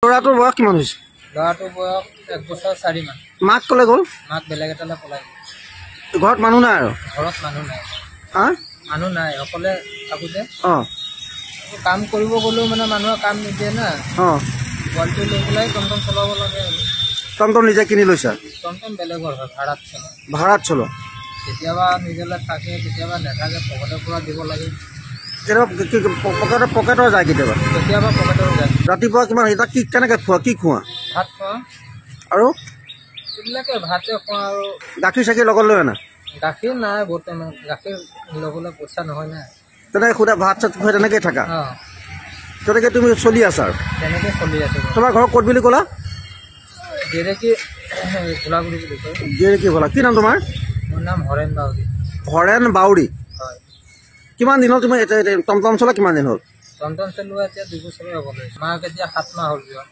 ল'ৰাটোৰ বয়স কিমান হৈছে? ল'ৰাটোৰ বয়স 1 বছৰ 4 মাহ। মাক ক'লে গ'ল? মাক বেলেগ এটালৈ পলাই গ'ল। ঘৰত মানুহ নাই আৰু? ঘৰত মানুহ নাই। হা? মানুহ নাই, অকলে থাকোঁতে অঁ কাম কৰিব গ'লেও মানে মানুহে কাম নিদিয়ে না। অঁ পোৱালিটো লৈ পেলাই টমটম চলাব লাগে আৰু। টমটম নিজে কিনি লৈছা? টমটম বেলেগৰ হয়, ভাড়াত চলে। ভাড়াত চলো? কেতিয়াবা নিজলৈ থাকে, কেতিয়াবা নাথাকে, পকেটৰ পৰা দিব লাগে। কেতিয়াবা পকেটৰ যায়, কেতিয়াবা কেতিয়াবা পকেটৰ যায়। ৰাতিপুৱা কিমান এতিয়া কি কেনেকৈ খোৱা, কি খোৱা? ভাত খোৱা আৰু এইবিলাকে ভাতে খোৱা আৰু গাখীৰ চাখীৰ লগত লৈ আনা? গাখীৰ নাই বৰ্তমান, গাখীৰ ল'বলৈ পইচা নহয় না। তেনেকৈ সুধা ভাত চাত খুৱাই তেনেকৈয়ে থাকা? অঁ তেনেকৈ তুমি চলি আছা আৰু? তেনেকৈ চলি আছে। তোমাৰ ঘৰ ক'ত বুলি ক'লা? গেৰেকি গোলাগুৰি বুলি কয়। গেৰেকি ভলা। কি নাম তোমাৰ? মোৰ নাম হৰেণ বাউৰী। হৰেণ বাউৰী। হয়। কিমান দিন হ'ল তুমি টমটম চলা? কিমান দিন হ'ল? টমটম চলোৱা এতিয়া 2 বছৰে হ'ব লৈছে। মাক এতিয়া 7 মাহ হ'ল যোৱা।